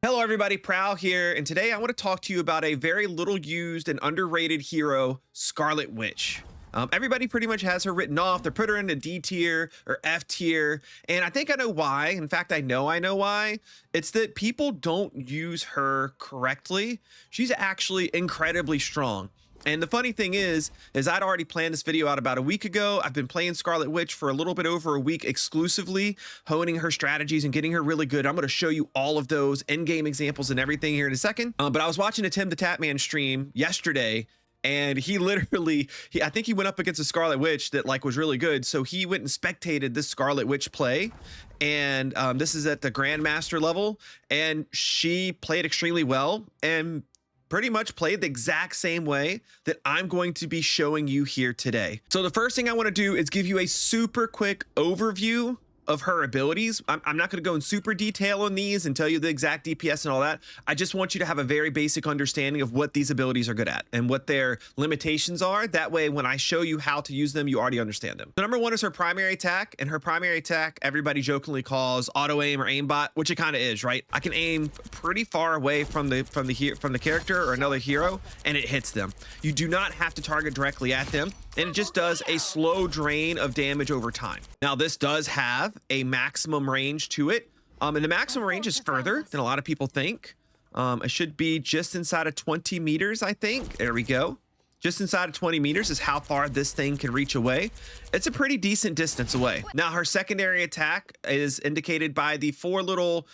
Hello everybody, Prowl here, and today I want to talk to you about a very little used and underrated hero, Scarlet Witch. Everybody pretty much has her written off. They're put her into D tier or F tier, and I think I know why. In fact, I know why. It's that people don't use her correctly. She's actually incredibly strong. And the funny thing is I'd already planned this video out about a week ago. I've been playing Scarlet Witch for a little bit over a week exclusively, honing her strategies and getting her really good. I'm going to show you all of those in-game examples and everything here in a second. But I was watching a Tim the Tatman stream yesterday, and he literally, I think he went up against a Scarlet Witch that was really good. So he went and spectated this Scarlet Witch play. And this is at the Grandmaster level, and she played extremely well and pretty much played the exact same way that I'm going to be showing you here today. So the first thing I want to do is give you a super quick overview of her abilities. I'm not going to go in super detail on these and tell you the exact DPS and all that. I just want you to have a very basic understanding of what these abilities are good at and what their limitations are. That way, when I show you how to use them, you already understand them. So number one is her primary attack, and her primary attack, everybody jokingly calls auto aim or aimbot, which it kind of is, right? I can aim pretty far away from the character or another hero, and it hits them. You do not have to target directly at them, and it just does a slow drain of damage over time. Now, this does have a maximum range to it, and the maximum range is further than a lot of people think. It should be just inside of 20 meters, I think. There we go. Just inside of 20 meters is how far this thing can reach away. It's a pretty decent distance away. Now, her secondary attack is indicated by the four little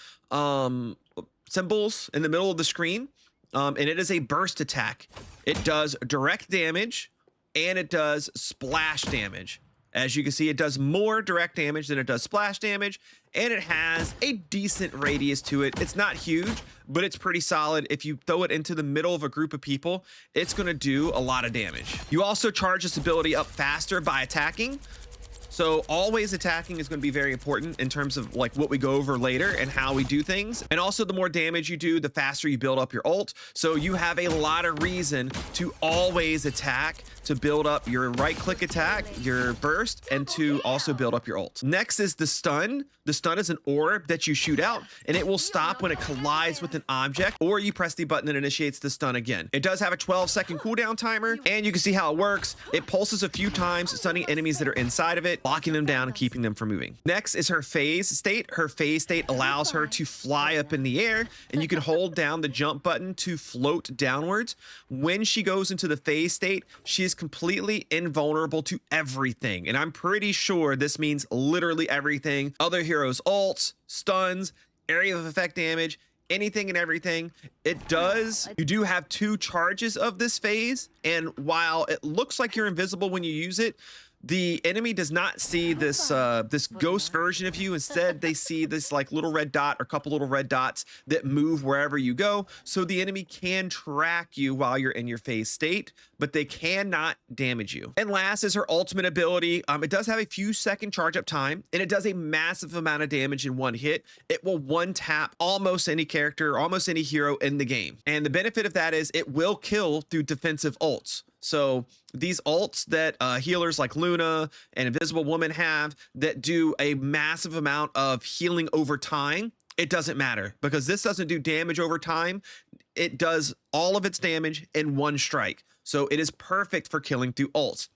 symbols in the middle of the screen, and it is a burst attack. It does direct damage, and it does splash damage. As you can see, it does more direct damage than it does splash damage, and it has a decent radius to it. It's not huge, but it's pretty solid. If you throw it into the middle of a group of people, it's going to do a lot of damage. You also charge this ability up faster by attacking. So always attacking is going to be very important in terms of what we go over later and how we do things. And also, the more damage you do, the faster you build up your ult. So you have a lot of reason to always attack, to build up your right click attack, your burst, and to also build up your ult. Next is the stun. The stun is an orb that you shoot out, and it will stop when it collides with an object, or you press the button that initiates the stun again. It does have a 12-second cooldown timer, and you can see how it works. It pulses a few times, stunning enemies that are inside of it, locking them down and keeping them from moving. Next is her phase state. Her phase state allows her to fly up in the air, and you can hold down the jump button to float downwards. When she goes into the phase state, she is completely invulnerable to everything, and I'm pretty sure this means literally everything. Other heroes' ults, stuns, area of effect damage, anything and everything. It does. You do have two charges of this phase, and while it looks like you're invisible when you use it, the enemy does not see this this ghost version of you. Instead, they see this little red dot or couple little red dots that move wherever you go. So the enemy can track you while you're in your phase state, but they cannot damage you. And last is her ultimate ability. It does have a few second charge up time, and it does a massive amount of damage in one hit. It will one tap almost any character, almost any hero in the game. And the benefit of that is it will kill through defensive ults. So these ults that healers like Luna and Invisible Woman have that do a massive amount of healing over time, it doesn't matter because this doesn't do damage over time. It does all of its damage in one strike. So it is perfect for killing through ults.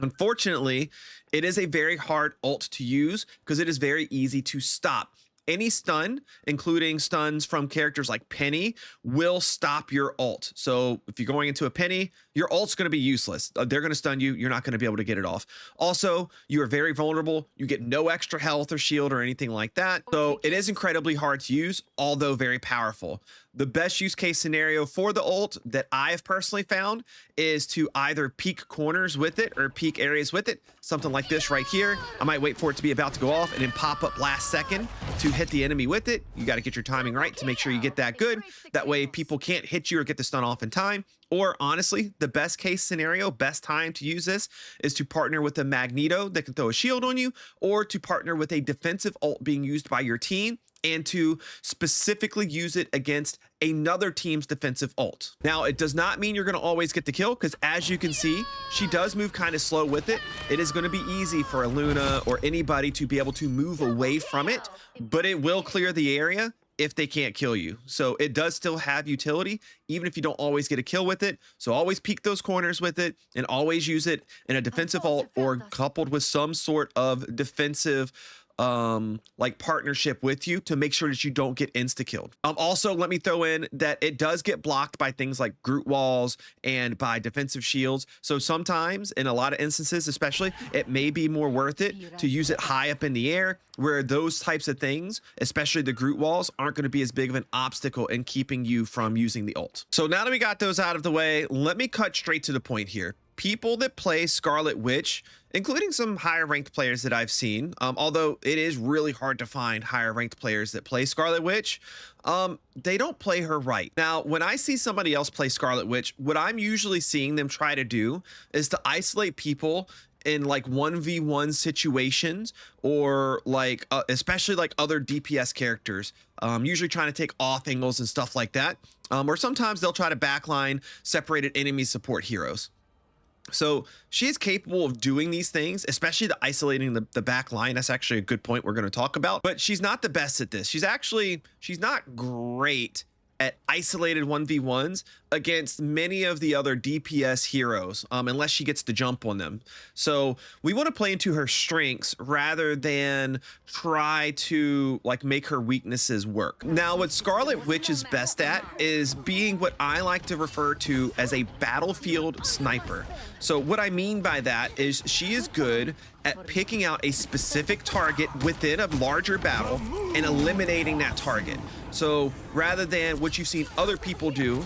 Unfortunately, it is a very hard ult to use because it is very easy to stop. Any stun, including stuns from characters like Penny, will stop your ult. So if you're going into a Penny, your ult's going to be useless. They're going to stun you. You're not going to be able to get it off. Also, you are very vulnerable. You get no extra health or shield or anything like that. So it is incredibly hard to use, although very powerful. The best use case scenario for the ult that I have personally found is to either peek corners with it or peek areas with it. Something like this right here. I might wait for it to be about to go off and then pop up last second to hit the enemy with it. You got to get your timing right to make sure you get that good. That way people can't hit you or get the stun off in time. Or honestly, the best case scenario, best time to use this is to partner with a Magneto that can throw a shield on you, or to partner with a defensive ult being used by your team and to specifically use it against another team's defensive ult. Now, it does not mean you're going to always get the kill, because as you can see, she does move kind of slow with it. It is going to be easy for a Luna or anybody to be able to move away from it, but it will clear the area if they can't kill you. So it does still have utility, even if you don't always get a kill with it. So always peek those corners with it and always use it in a defensive ult or coupled with some sort of defensive like partnership with you to make sure that you don't get insta killed. Also, let me throw in that it does get blocked by things like Groot walls and by defensive shields. So sometimes, in a lot of instances especially, it may be more worth it to use it high up in the air, where those types of things, especially the Groot walls, aren't going to be as big of an obstacle in keeping you from using the ult. So now that we got those out of the way, let me cut straight to the point here. People that play Scarlet Witch, including some higher ranked players that I've seen, although it is really hard to find higher ranked players that play Scarlet Witch, they don't play her right. Now, when I see somebody else play Scarlet Witch, what I'm usually seeing them try to do is to isolate people in like 1v1 situations, or like especially like other DPS characters, usually trying to take off angles and stuff like that, or sometimes they'll try to backline separated enemy support heroes. So she is capable of doing these things, especially the isolating the back line. That's actually a good point we're going to talk about, but she's not the best at this. She's not great at isolated 1v1s against many of the other DPS heroes, unless she gets the jump on them. So we want to play into her strengths rather than try to like make her weaknesses work. Now, what Scarlet Witch is best at is being what I like to refer to as a battlefield sniper. So what I mean by that is she is good at picking out a specific target within a larger battle and eliminating that target. So rather than what you've seen other people do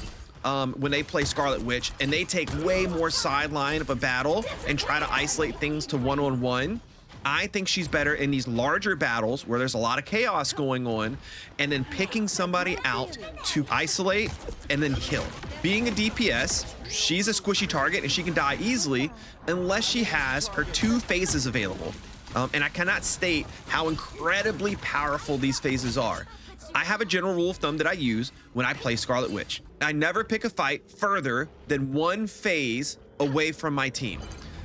when they play Scarlet Witch, and they take way more sideline of a battle and try to isolate things to one-on-one, I think she's better in these larger battles where there's a lot of chaos going on, and then picking somebody out to isolate and then kill. Being a DPS, she's a squishy target and she can die easily unless she has her 2 phases available. And I cannot state how incredibly powerful these phases are. I have a general rule of thumb that I use when I play Scarlet Witch. I never pick a fight further than 1 phase away from my team,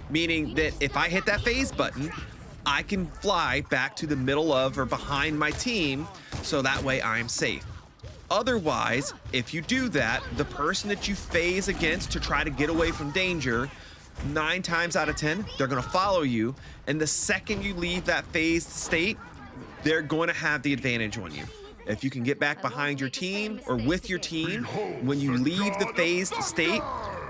meaning that if I hit that phase button, I can fly back to the middle of or behind my team, so that way I'm safe. Otherwise, if you do that, the person that you phase against to try to get away from danger, 9 times out of 10, they're going to follow you, and the second you leave that phased state, they're going to have the advantage on you. If you can get back behind your team or with your team when you leave the phased state,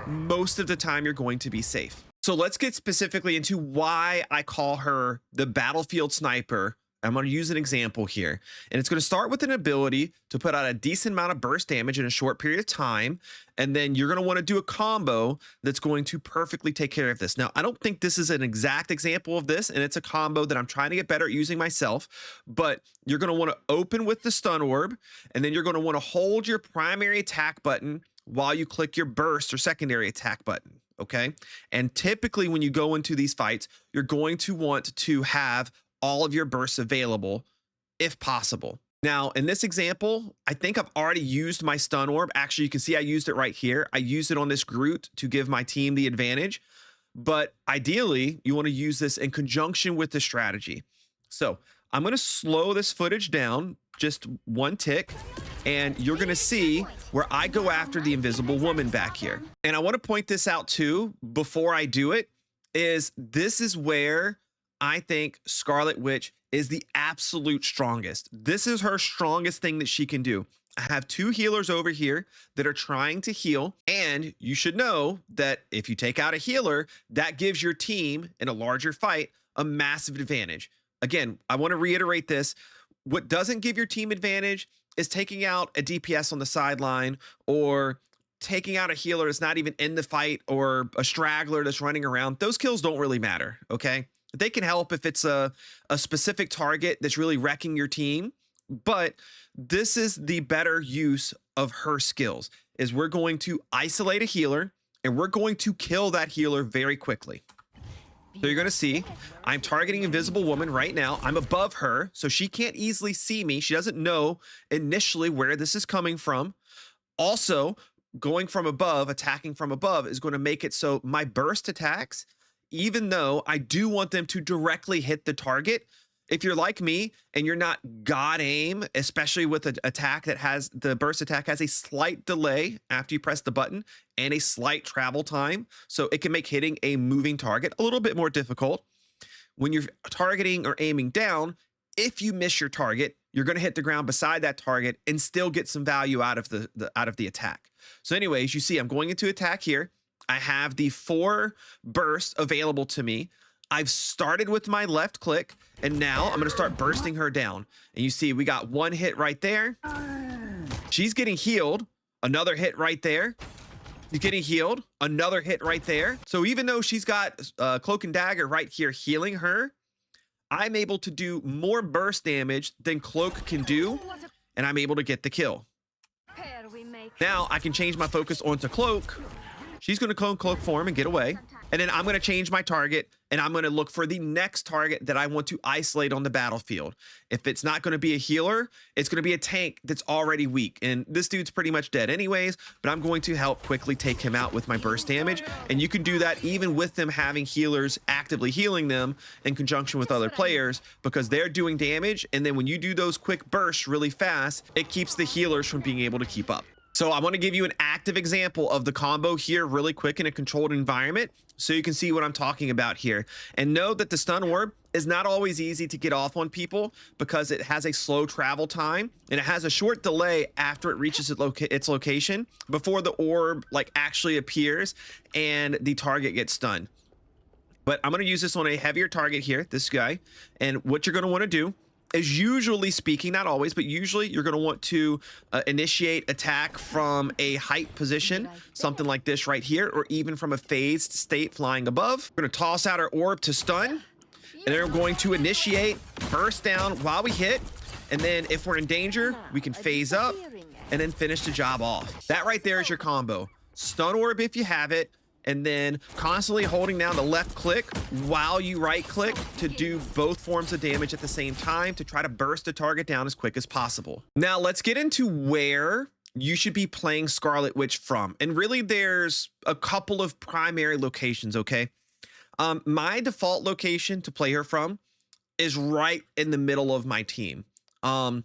most of the time you're going to be safe. So let's get specifically into why I call her the battlefield sniper. I'm going to use an example here, and it's going to start with an ability to put out a decent amount of burst damage in a short period of time, and then you're going to want to do a combo that's going to perfectly take care of this. Now, I don't think this is an exact example of this, and it's a combo that I'm trying to get better at using myself, but you're going to want to open with the stun orb, and then you're going to want to hold your primary attack button while you click your burst or secondary attack button. Okay. And typically when you go into these fights, you're going to want to have all of your bursts available if possible. Now, in this example, I think I've already used my stun orb. Actually, you can see I used it right here. I used it on this Groot to give my team the advantage, but ideally you want to use this in conjunction with the strategy. So I'm going to slow this footage down just 1 tick, and you're going to see where I go after the invisible woman back here. And I want to point this out too before I do it, is this is where I think Scarlet Witch is the absolute strongest. This is her strongest thing that she can do. I have 2 healers over here that are trying to heal, and you should know that if you take out a healer, that gives your team in a larger fight a massive advantage. Again, I want to reiterate this. What doesn't give your team advantage is taking out a DPS on the sideline, or taking out a healer that's not even in the fight, or a straggler that's running around. Those kills don't really matter, okay? They can help if it's a specific target that's really wrecking your team, but this is the better use of her skills, is we're going to isolate a healer, and we're going to kill that healer very quickly. So you're going to see I'm targeting Invisible Woman right now. I'm above her, so she can't easily see me. She doesn't know initially where this is coming from. Also, going from above, attacking from above, is going to make it so my burst attacks, even though I do want them to directly hit the target, if you're like me and you're not god aim, especially with an attack that has the burst attack has a slight delay after you press the button and a slight travel time. So it can make hitting a moving target a little bit more difficult. When you're targeting or aiming down, if you miss your target, you're going to hit the ground beside that target and still get some value out of the attack. So anyways, you see I'm going into attack here. I have the 4 bursts available to me. I've started with my left click, and now I'm going to start bursting her down. And you see we got 1 hit right there. She's getting healed. Another hit right there. She's getting healed. Another hit right there. So even though she's got Cloak and Dagger right here healing her, I'm able to do more burst damage than Cloak can do, and I'm able to get the kill. Now I can change my focus onto Cloak. She's going to cloak form and get away. And then I'm going to change my target, and I'm going to look for the next target that I want to isolate on the battlefield. If it's not going to be a healer, it's going to be a tank that's already weak. And this dude's pretty much dead anyways, but I'm going to help quickly take him out with my burst damage. And you can do that even with them having healers actively healing them in conjunction with other players, because they're doing damage. And then when you do those quick bursts really fast, it keeps the healers from being able to keep up. So I want to give you an active example of the combo here really quick in a controlled environment so you can see what I'm talking about here. And know that the stun orb is not always easy to get off on people because it has a slow travel time and it has a short delay after it reaches its location before the orb like actually appears and the target gets stunned. But I'm going to use this on a heavier target here, this guy. And what you're going to want to do is, usually speaking, not always, but usually you're going to want to initiate attack from a height position, something like this right here, or even from a phased state flying above. We're going to toss out our orb to stun, and then we're going to initiate burst down while we hit. And then if we're in danger, we can phase up and then finish the job off. That right there is your combo. Stun orb if you have it, and then constantly holding down the left click while you right click to do both forms of damage at the same time to try to burst the target down as quick as possible. Now let's get into where you should be playing Scarlet Witch from. And really there's a couple of primary locations, okay? My default location to play her from is right in the middle of my team. I'm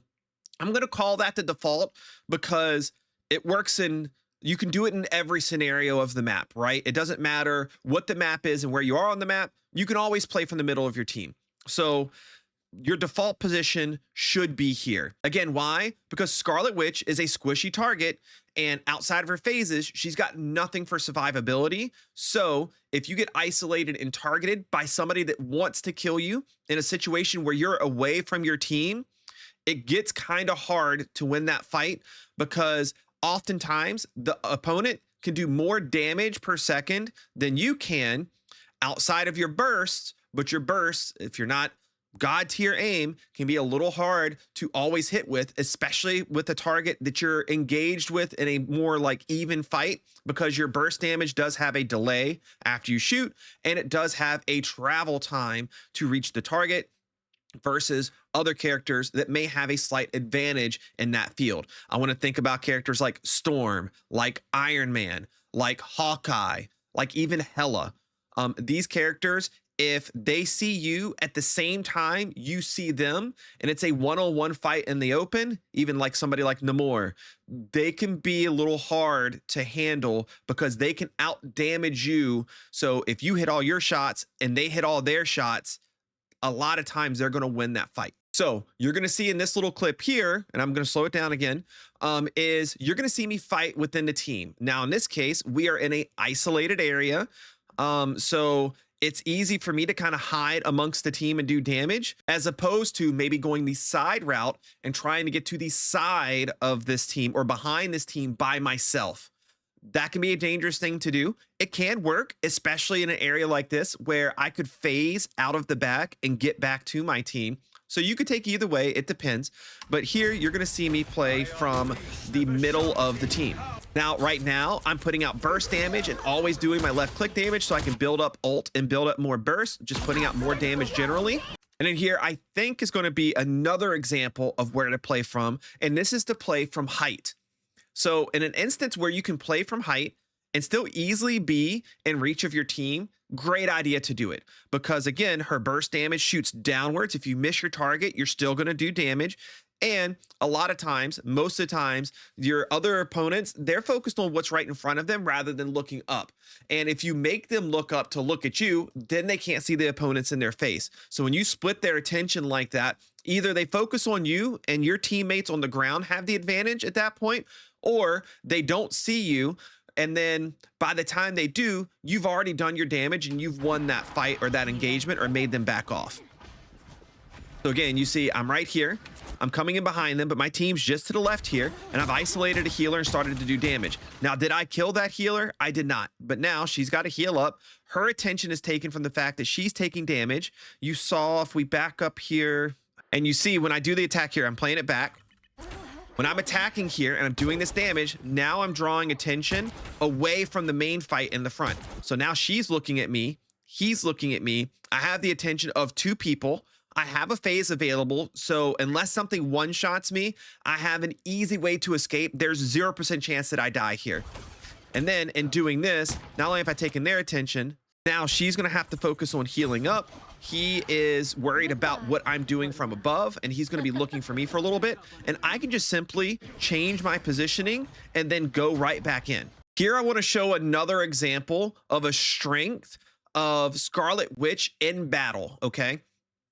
going to call that the default because it works in, you can do it in every scenario of the map, right? It doesn't matter what the map is and where you are on the map. You can always play from the middle of your team. So your default position should be here. Again, why? Because Scarlet Witch is a squishy target, and outside of her phases, she's got nothing for survivability. So if you get isolated and targeted by somebody that wants to kill you in a situation where you're away from your team, it gets kind of hard to win that fight because oftentimes the opponent can do more damage per second than you can outside of your bursts, but your bursts, if you're not god tier aim, can be a little hard to always hit with, especially with a target that you're engaged with in a more like even fight, because your burst damage does have a delay after you shoot, and it does have a travel time to reach the target versus other characters that may have a slight advantage in that field. I want to think about characters like Storm, like Iron Man, like Hawkeye, like even Hela. These characters, if they see you at the same time you see them, and it's a one-on-one fight in the open, even like somebody like Namor, they can be a little hard to handle because they can out damage you. So if you hit all your shots and they hit all their shots, a lot of times they're going to win that fight. So you're going to see in this little clip here, and I'm going to slow it down again, is you're going to see me fight within the team. Now, in this case, we are in a isolated area. So it's easy for me to kind of hide amongst the team and do damage, as opposed to maybe going the side route and trying to get to the side of this team or behind this team by myself. That can be a dangerous thing to do. It can work, especially in an area like this where I could phase out of the back and get back to my team. So you could take either way, it depends. But here you're going to see me play from the middle of the team. Now, right now, I'm putting out burst damage and always doing my left click damage so I can build up ult and build up more burst, just putting out more damage generally. And in here, I think is going to be another example of where to play from. And this is to play from height. So in an instance where you can play from height and still easily be in reach of your team, great idea to do it, because again, her burst damage shoots downwards. If you miss your target, you're still going to do damage. And a lot of times, most of the times, your other opponents, they're focused on what's right in front of them rather than looking up. And if you make them look up to look at you, then they can't see the opponents in their face. So when you split their attention like that, either they focus on you and your teammates on the ground have the advantage at that point, or they don't see you. And then by the time they do, you've already done your damage and you've won that fight or that engagement or made them back off. So again, you see I'm right here. I'm coming in behind them, but my team's just to the left here, and I've isolated a healer and started to do damage. Now, did I kill that healer? I did not, but now she's got to heal up. Her attention is taken from the fact that she's taking damage. You saw, if we back up here, and you see when I do the attack here, I'm playing it back. When I'm attacking here and I'm doing this damage, now I'm drawing attention away from the main fight in the front. So now she's looking at me, he's looking at me. I have the attention of two people. I have a phase available, so unless something one-shots me, I have an easy way to escape. There's 0% chance that I die here. And then in doing this, not only have I taken their attention, now she's going to have to focus on healing up. He is worried about what I'm doing from above, and he's going to be looking for me for a little bit. And I can just simply change my positioning and then go right back in. Here I want to show another example of a strength of Scarlet Witch in battle, okay?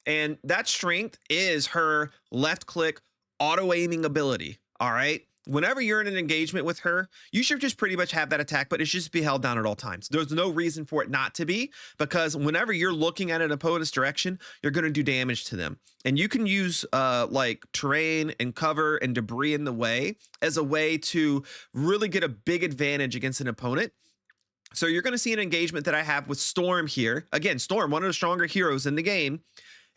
And that strength is her left click auto aiming ability. All right. Whenever you're in an engagement with her, you should just pretty much have that attack, but it should just be held down at all times. There's no reason for it not to be, because whenever you're looking at an opponent's direction, you're going to do damage to them. And you can use like terrain and cover and debris in the way as a way to really get a big advantage against an opponent. So you're going to see an engagement that I have with Storm here. Again, Storm, one of the stronger heroes in the game.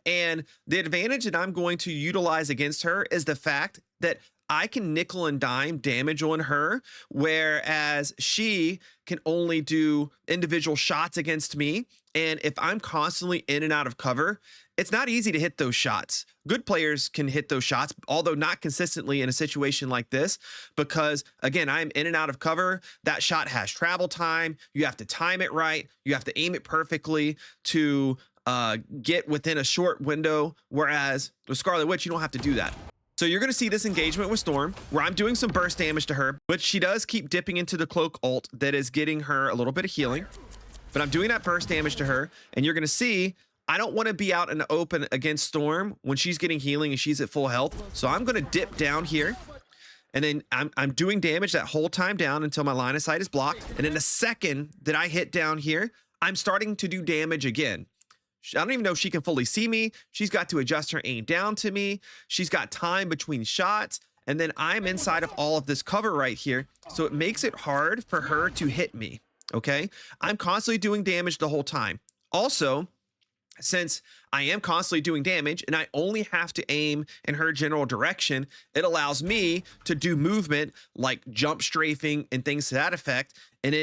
And the advantage that I'm going to utilize against her is the fact that I can nickel and dime damage on her, whereas she can only do individual shots against me. And if I'm constantly in and out of cover, it's not easy to hit those shots. Good players can hit those shots, although not consistently in a situation like this, because again, I'm in and out of cover. That shot has travel time. You have to time it right. You have to aim it perfectly to get within a short window, whereas with Scarlet Witch, you don't have to do that. So you're going to see this engagement with Storm where I'm doing some burst damage to her, but she does keep dipping into the cloak ult that is getting her a little bit of healing. But I'm doing that burst damage to her, and you're going to see I don't want to be out in the open against Storm when she's getting healing and she's at full health. So I'm going to dip down here, and then I'm doing damage that whole time down until my line of sight is blocked. And in the second that I hit down here, I'm starting to do damage again. I don't even know if she can fully see me. She's got to adjust her aim down to me. She's got time between shots. And then I'm inside of all of this cover right here. So it makes it hard for her to hit me. Okay. I'm constantly doing damage the whole time. Also, since I am constantly doing damage and I only have to aim in her general direction, it allows me to do movement like jump strafing and things to that effect. And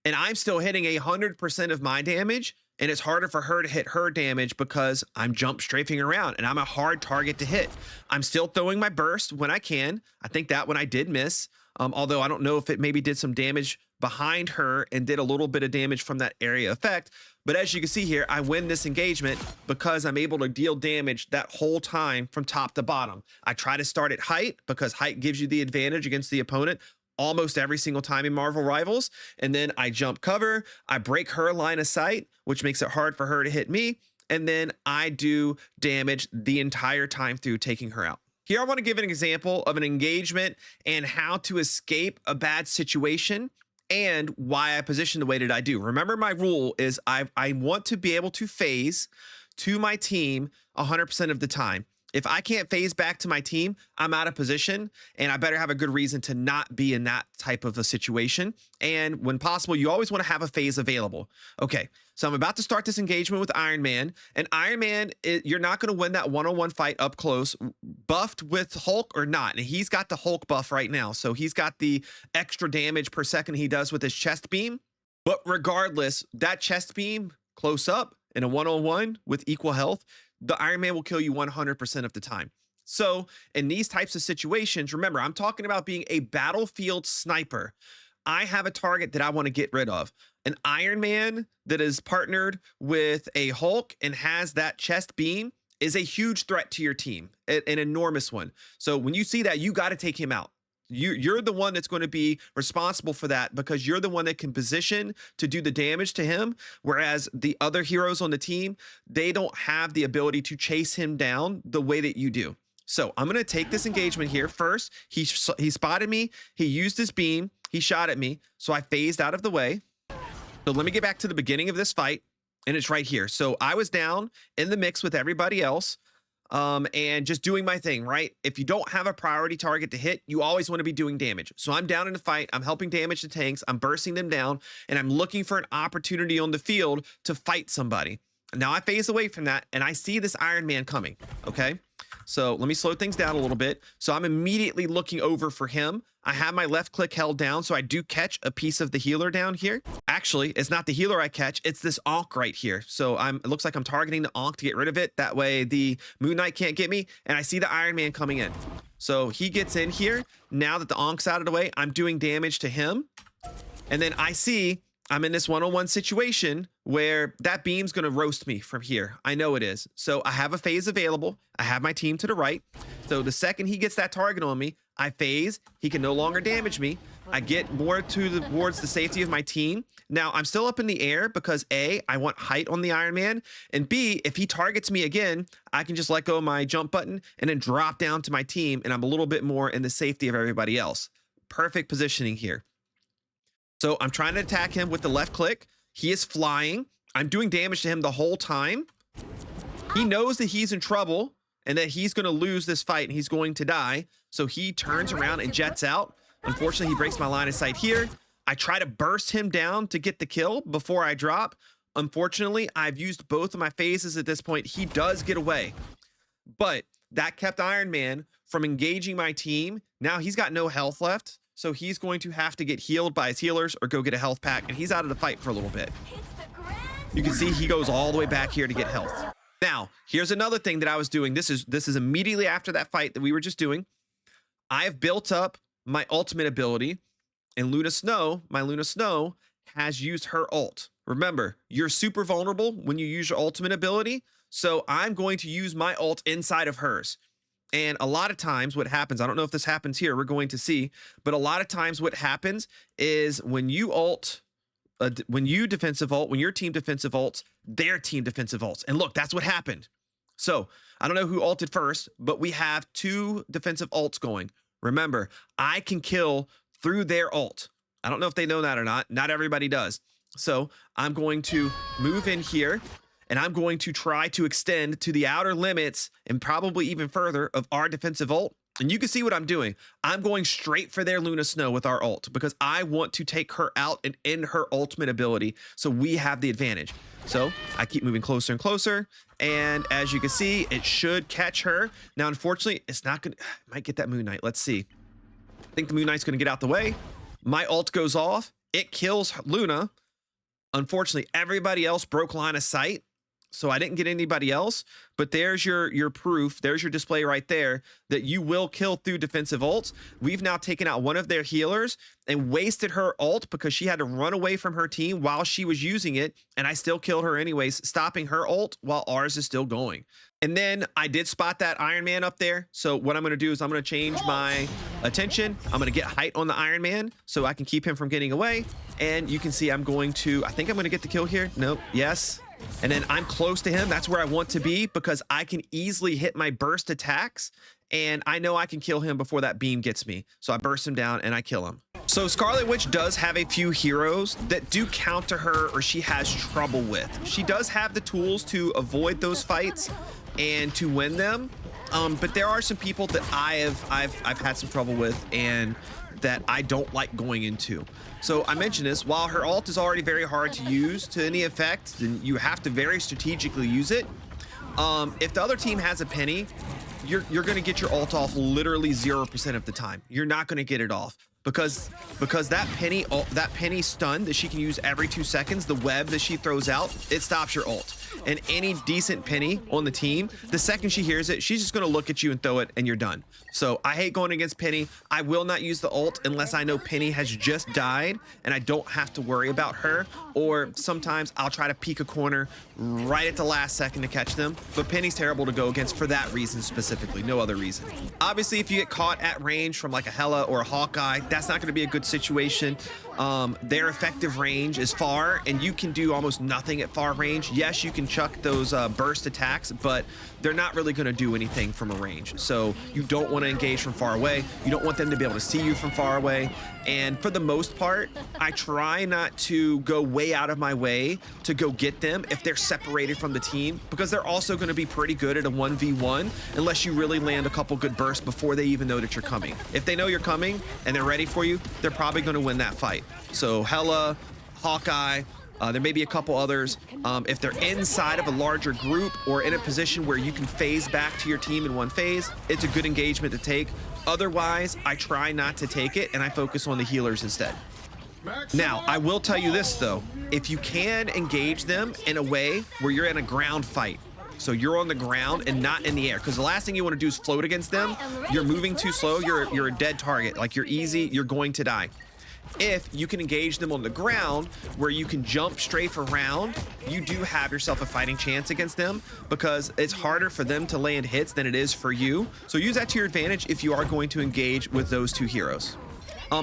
I'm still hitting 100% of my damage. And it's harder for her to hit her damage because I'm jump strafing around and I'm a hard target to hit. I'm still throwing my burst when I can. I think that one I did miss, although I don't know if it maybe did some damage behind her and did a little bit of damage from that area effect. But as you can see here, I win this engagement because I'm able to deal damage that whole time from top to bottom. I try to start at height because height gives you the advantage against the opponent almost every single time in Marvel Rivals. And then I jump cover, I break her line of sight, which makes it hard for her to hit me. And then I do damage the entire time through taking her out. Here, I want to give an example of an engagement and how to escape a bad situation and why I position the way that I do. Remember, my rule is I want to be able to phase to my team 100% of the time. If I can't phase back to my team, I'm out of position, and I better have a good reason to not be in that type of a situation. And when possible, you always want to have a phase available. Okay, so I'm about to start this engagement with Iron Man, and Iron Man, you're not going to win that one-on-one fight up close, buffed with Hulk or not. And he's got the Hulk buff right now, so he's got the extra damage per second he does with his chest beam. But regardless, that chest beam close up in a one-on-one with equal health, the Iron Man will kill you 100% of the time. So in these types of situations, remember, I'm talking about being a battlefield sniper. I have a target that I want to get rid of. An Iron Man that is partnered with a Hulk and has that chest beam is a huge threat to your team, an enormous one. So when you see that, you got to take him out. You're the one that's going to be responsible for that because you're the one that can position to do the damage to him. Whereas the other heroes on the team, they don't have the ability to chase him down the way that you do. So I'm going to take this engagement here. First, he spotted me. He used his beam. He shot at me. So I phased out of the way. So let me get back to the beginning of this fight. And it's right here. So I was down in the mix with everybody else. And just doing my thing, right? If you don't have a priority target to hit, you always want to be doing damage. So I'm down in the fight. I'm helping damage the tanks. I'm bursting them down, and I'm looking for an opportunity on the field to fight somebody. Now I phase away from that, and I see this Iron Man coming, okay? So let me slow things down a little bit. So I'm immediately looking over for him. I have my left click held down, so I do catch a piece of the healer down here. Actually, it's not the healer I catch, it's this Ankh right here. So it looks like I'm targeting the Ankh to get rid of it. That way the Moon Knight can't get me, and I see the Iron Man coming in. So he gets in here. Now that the Ankh's out of the way, I'm doing damage to him. And then I see I'm in this one-on-one situation where that beam's going to roast me from here. I know it is. So I have a phase available. I have my team to the right. So the second he gets that target on me, I phase. He can no longer damage me. I get more towards the safety of my team. Now, I'm still up in the air because A, I want height on the Iron Man, and B, if he targets me again, I can just let go of my jump button and then drop down to my team, and I'm a little bit more in the safety of everybody else. Perfect positioning here. So I'm trying to attack him with the left click. He is flying. I'm doing damage to him the whole time. He knows that he's in trouble and that he's going to lose this fight and he's going to die. So he turns around and jets out. Unfortunately, he breaks my line of sight here. I try to burst him down to get the kill before I drop. Unfortunately, I've used both of my phases at this point. He does get away, but that kept Iron Man from engaging my team. Now he's got no health left. So he's going to have to get healed by his healers or go get a health pack, and he's out of the fight for a little bit. You can see he goes all the way back here to get health. Now, here's another thing that I was doing. This is immediately after that fight that we were just doing. I've built up my ultimate ability, and my Luna Snow has used her ult. Remember, you're super vulnerable when you use your ultimate ability, so I'm going to use my ult inside of hers. And a lot of times what happens, I don't know if this happens here, we're going to see, but a lot of times what happens is when you ult, when your team defensive ults, their team defensive ults. And look, that's what happened. So I don't know who ulted first, but we have two defensive ults going. Remember, I can kill through their ult. I don't know if they know that or not. Not everybody does. So I'm going to move in here, and I'm going to try to extend to the outer limits and probably even further of our defensive ult. And you can see what I'm doing. I'm going straight for their Luna Snow with our ult because I want to take her out and end her ultimate ability so we have the advantage. So I keep moving closer and closer. And as you can see, it should catch her. Now, unfortunately, it's not going to, might get that Moon Knight. Let's see. I think the Moon Knight's going to get out the way. My ult goes off. It kills Luna. Unfortunately, everybody else broke line of sight. So I didn't get anybody else, but there's your proof. There's your display right there that you will kill through defensive ults. We've now taken out one of their healers and wasted her ult because she had to run away from her team while she was using it. And I still killed her anyways, stopping her ult while ours is still going. And then I did spot that Iron Man up there. So what I'm going to do is I'm going to change my attention. I'm going to get height on the Iron Man so I can keep him from getting away. And you can see I think I'm going to get the kill here. Nope. Yes. And then I'm close to him. That's where I want to be because I can easily hit my burst attacks. And I know I can kill him before that beam gets me. So I burst him down and I kill him. So Scarlet Witch does have a few heroes that do counter her or she has trouble with. She does have the tools to avoid those fights and to win them. But there are some people that I've had some trouble with and that I don't like going into. So I mentioned this, while her ult is already very hard to use to any effect, then you have to very strategically use it. If the other team has a penny, you're going to get your ult off literally 0% of the time. You're not going to get it off. because that penny stun that she can use every 2 seconds, the web that she throws out, it stops your ult. And any decent penny on the team, the second she hears it, she's just going to look at you and throw it, and you're done. So I hate going against Penny. I will not use the ult unless I know Penny has just died and I don't have to worry about her. Or sometimes I'll try to peek a corner right at the last second to catch them. But Penny's terrible to go against for that reason specifically, no other reason. Obviously, if you get caught at range from like a Hela or a Hawkeye, that's not going to be a good situation. Their effective range is far, and you can do almost nothing at far range. Yes, you can chuck those burst attacks, but they're not really going to do anything from a range. So you don't want to engage from far away. You don't want them to be able to see you from far away. And for the most part, I try not to go way out of my way to go get them if they're separated from the team, because they're also going to be pretty good at a 1v1 unless you really land a couple good bursts before they even know that you're coming. If they know you're coming and they're ready for you, they're probably going to win that fight. So Hela, Hawkeye, there may be a couple others. If they're inside of a larger group or in a position where you can phase back to your team in one phase, it's a good engagement to take. Otherwise, I try not to take it and I focus on the healers instead. Now, I will tell you this though, if you can engage them in a way where you're in a ground fight, so you're on the ground and not in the air, because the last thing you want to do is float against them. You're moving too slow, you're a dead target. Like, you're easy, you're going to die. If you can engage them on the ground where you can jump strafe around, you do have yourself a fighting chance against them, because it's harder for them to land hits than it is for you. So use that to your advantage if you are going to engage with those two heroes.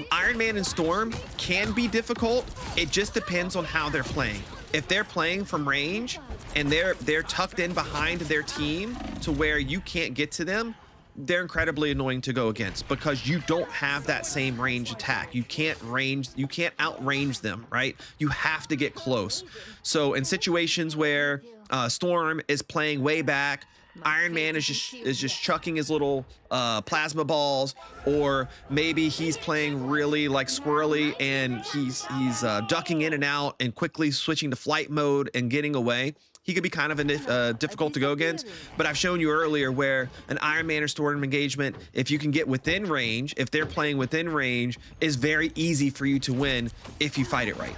Iron Man and Storm can be difficult. It just depends on how they're playing. If they're playing from range and they're tucked in behind their team to where you can't get to them, they're incredibly annoying to go against, because you don't have that same range attack. You can't outrange them, right? You have to get close. So in situations where Storm is playing way back, Iron Man is just chucking his little plasma balls, or maybe he's playing really like squirrely and he's ducking in and out and quickly switching to flight mode and getting away. He could be kind of difficult to go against, but I've shown you earlier where an Iron Man or Storm engagement, if you can get within range, if they're playing within range, is very easy for you to win if you fight it right.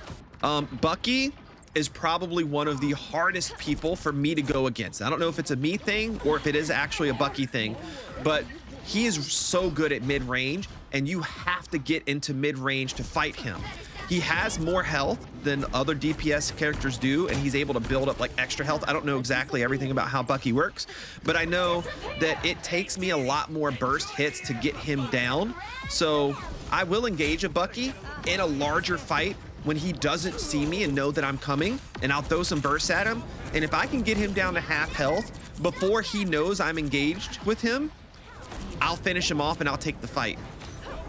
Bucky is probably one of the hardest people for me to go against. I don't know if it's a me thing or if it is actually a Bucky thing, but he is so good at mid-range, and you have to get into mid-range to fight him. He has more health than other DPS characters do, and he's able to build up like extra health. I don't know exactly everything about how Bucky works, but I know that it takes me a lot more burst hits to get him down. So I will engage a Bucky in a larger fight when he doesn't see me and know that I'm coming, and I'll throw some bursts at him. And if I can get him down to half health before he knows I'm engaged with him, I'll finish him off and I'll take the fight.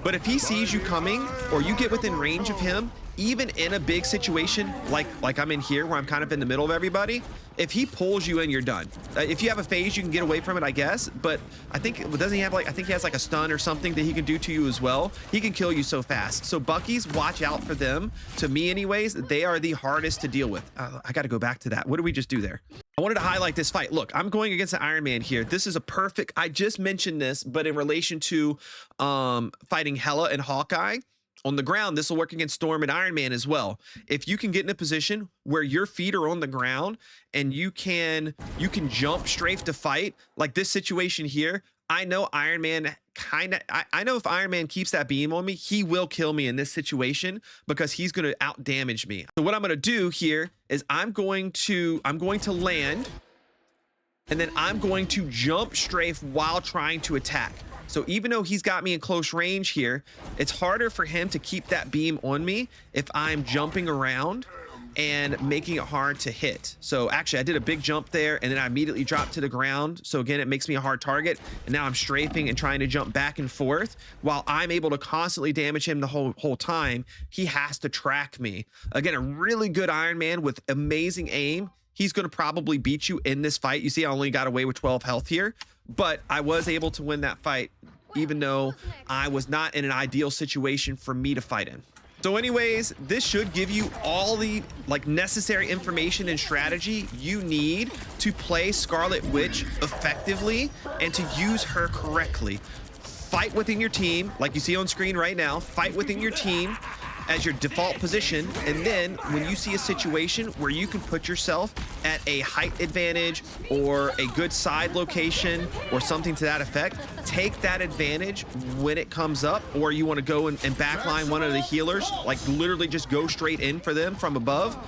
But if he sees you coming, or you get within range of him, even in a big situation like I'm in here where I'm kind of in the middle of everybody, if he pulls you in, you're done. If you have a phase, you can get away from it, I guess. But I think, doesn't he have like, I think he has like a stun or something that he can do to you as well. He can kill you so fast. So Bucky's, watch out for them. To me anyways, they are the hardest to deal with. I got to go back to that. What did we just do there? I wanted to highlight this fight. Look, I'm going against the Iron Man here. This is a perfect, I just mentioned this, but in relation to fighting Hela and Hawkeye, on the ground, this will work against Storm and Iron Man as well. If you can get in a position where your feet are on the ground and you can jump strafe to fight, like this situation here, I know Iron Man I know if Iron Man keeps that beam on me, he will kill me in this situation, because he's going to out damage me. So what I'm going to do here is I'm going to land, and then I'm going to jump strafe while trying to attack. So even though he's got me in close range here, it's harder for him to keep that beam on me if I'm jumping around and making it hard to hit. So actually I did a big jump there, and then I immediately dropped to the ground. So again, it makes me a hard target. And now I'm strafing and trying to jump back and forth while I'm able to constantly damage him the whole time. He has to track me. Again, a really good Iron Man with amazing aim. He's going to probably beat you in this fight. You see, I only got away with 12 health here, but I was able to win that fight, even though I was not in an ideal situation for me to fight in. So anyways, this should give you all the necessary information and strategy you need to play Scarlet Witch effectively and to use her correctly. fight within your team, like you see on screen right now, fight within your team as your default position, and then when you see a situation where you can put yourself at a height advantage or a good side location or something to that effect, take that advantage when it comes up, or you want to go and backline one of the healers, like literally just go straight in for them from above.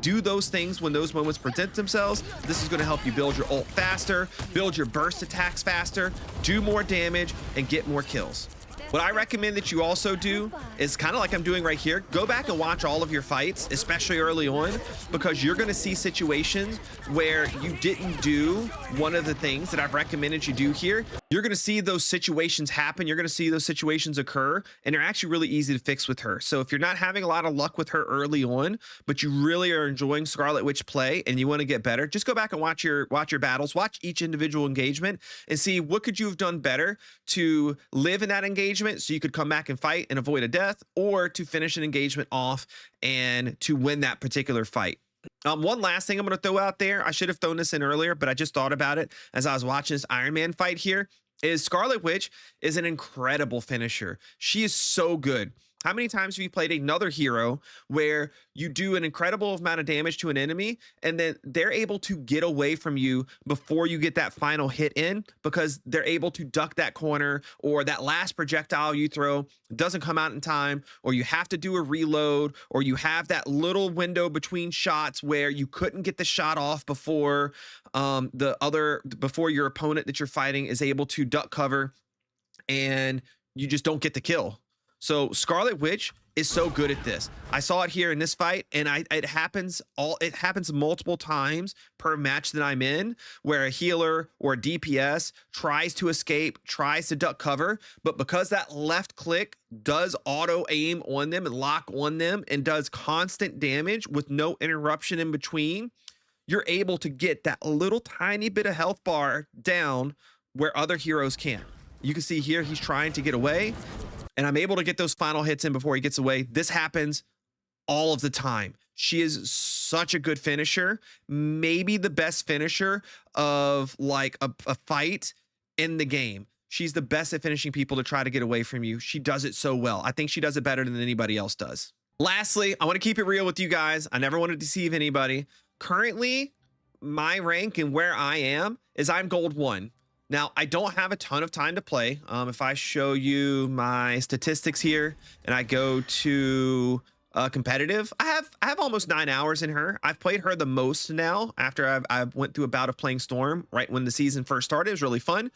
Do those things when those moments present themselves. This is going to help you build your ult faster, build your burst attacks faster, do more damage, and get more kills. What I recommend that you also do is kind of like I'm doing right here. Go back and watch all of your fights, especially early on, because you're going to see situations where you didn't do one of the things that I've recommended you do here. You're going to see those situations happen. You're going to see those situations occur, and they're actually really easy to fix with her. So if you're not having a lot of luck with her early on, but you really are enjoying Scarlet Witch play and you want to get better, just go back and watch your battles, watch each individual engagement and see what could you have done better to live in that engagement so you could come back and fight and avoid a death, or to finish an engagement off and to win that particular fight. One last thing I'm going to throw out there, I should have thrown this in earlier, but I just thought about it as I was watching this Iron Man fight here, is Scarlet Witch is an incredible finisher. She is so good. How many times have you played another hero where you do an incredible amount of damage to an enemy and then they're able to get away from you before you get that final hit in, because they're able to duck that corner, or that last projectile you throw doesn't come out in time, or you have to do a reload, or you have that little window between shots where you couldn't get the shot off before before your opponent that you're fighting is able to duck cover, and you just don't get the kill. So Scarlet Witch is so good at this. I saw it here in this fight, and it happens multiple times per match that I'm in, where a healer or a DPS tries to escape, tries to duck cover, but because that left click does auto aim on them and lock on them and does constant damage with no interruption in between, you're able to get that little tiny bit of health bar down where other heroes can't. You can see here he's trying to get away, and I'm able to get those final hits in before he gets away. This happens all of the time. She is such a good finisher, maybe the best finisher of like a fight in the game. She's the best at finishing people to try to get away from you. She does it so well. I think she does it better than anybody else does. Lastly, I want to keep it real with you guys. I never want to deceive anybody. Currently, my rank and where I am is I'm gold 1. Now, I don't have a ton of time to play. If I show you my statistics here and I go to competitive, I have almost 9 hours in her. I've played her the most now after I went through a bout of playing Storm right when the season first started. It was really fun.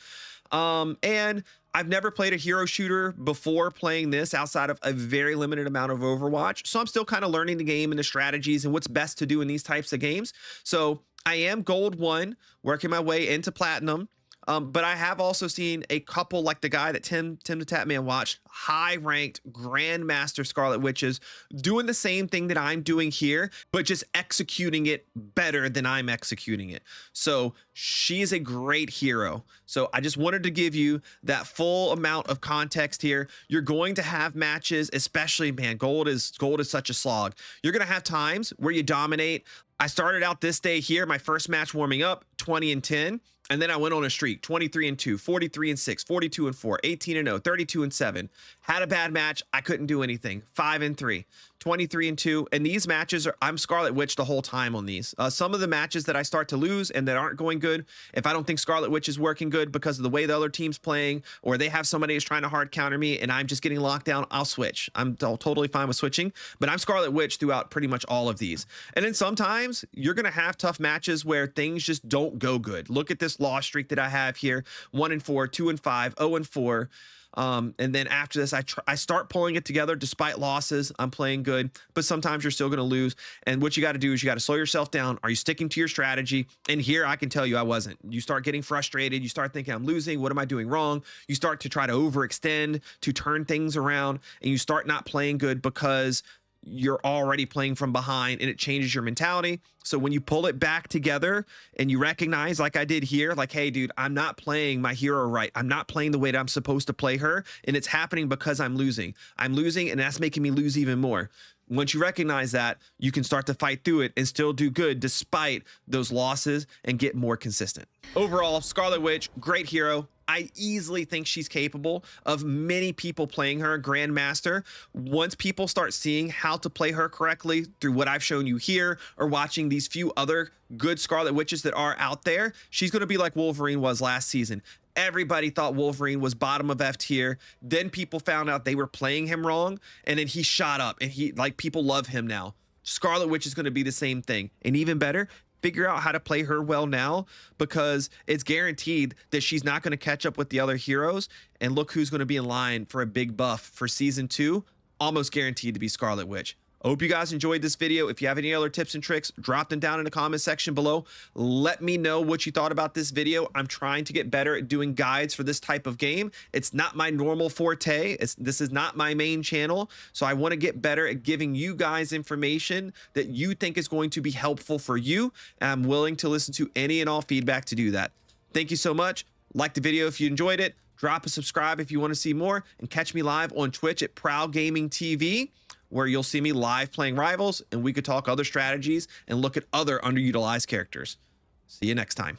And I've never played a hero shooter before playing this outside of a very limited amount of Overwatch. So I'm still kind of learning the game and the strategies and what's best to do in these types of games. So I am gold 1, working my way into platinum. But I have also seen a couple, like the guy that Tim the Tatman watched, high-ranked Grandmaster Scarlet Witches doing the same thing that I'm doing here, but just executing it better than I'm executing it. So she's a great hero. So I just wanted to give you that full amount of context here. You're going to have matches, especially, man, gold is such a slog. You're going to have times where you dominate. I started out this day here, my first match warming up, 20-10. And then I went on a streak, 23-2, 43-6, 42-4, 18-0, 32-7. Had a bad match. I couldn't do anything. 5-3, 23-2. And these matches I'm Scarlet Witch the whole time on these. Some of the matches that I start to lose and that aren't going good, if I don't think Scarlet Witch is working good because of the way the other team's playing, or they have somebody who's trying to hard counter me and I'm just getting locked down, I'll switch. I'm totally fine with switching, but I'm Scarlet Witch throughout pretty much all of these. And then sometimes you're going to have tough matches where things just don't go good. Look at this loss streak that I have here: 1-4, 2-5, 0-4. And then after this, I start pulling it together. Despite losses, I'm playing good, but sometimes you're still going to lose. And what you got to do is you got to slow yourself down. Are you sticking to your strategy? And here I can tell you I wasn't. You start getting frustrated. You start thinking, I'm losing. What am I doing wrong? You start to try to overextend, to turn things around, and you start not playing good because you're already playing from behind, and it changes your mentality. So when you pull it back together and you recognize, like I did here, like, hey, dude, I'm not playing my hero right. I'm not playing the way that I'm supposed to play her. And it's happening because I'm losing. I'm losing, and that's making me lose even more. Once you recognize that, you can start to fight through it and still do good despite those losses and get more consistent. Overall, Scarlet Witch, great hero. I easily think she's capable of many people playing her Grandmaster. Once people start seeing how to play her correctly through what I've shown you here or watching these few other good Scarlet Witches that are out there, she's going to be like Wolverine was last season. Everybody thought Wolverine was bottom of F tier. Then people found out they were playing him wrong, and then he shot up, and people love him now. Scarlet Witch is going to be the same thing, and even better, figure out how to play her well now, because it's guaranteed that she's not going to catch up with the other heroes. And look who's going to be in line for a big buff for season 2, almost guaranteed to be Scarlet Witch. I hope you guys enjoyed this video. If you have any other tips and tricks, drop them down in the comment section below. Let me know what you thought about this video. I'm trying to get better at doing guides for this type of game. It's not my normal forte. This is not my main channel. So I want to get better at giving you guys information that you think is going to be helpful for you. And I'm willing to listen to any and all feedback to do that. Thank you so much. Like the video if you enjoyed it. Drop a subscribe if you want to see more. And catch me live on Twitch at Proud Gaming TV, where you'll see me live playing Rivals, and we could talk other strategies and look at other underutilized characters. See you next time.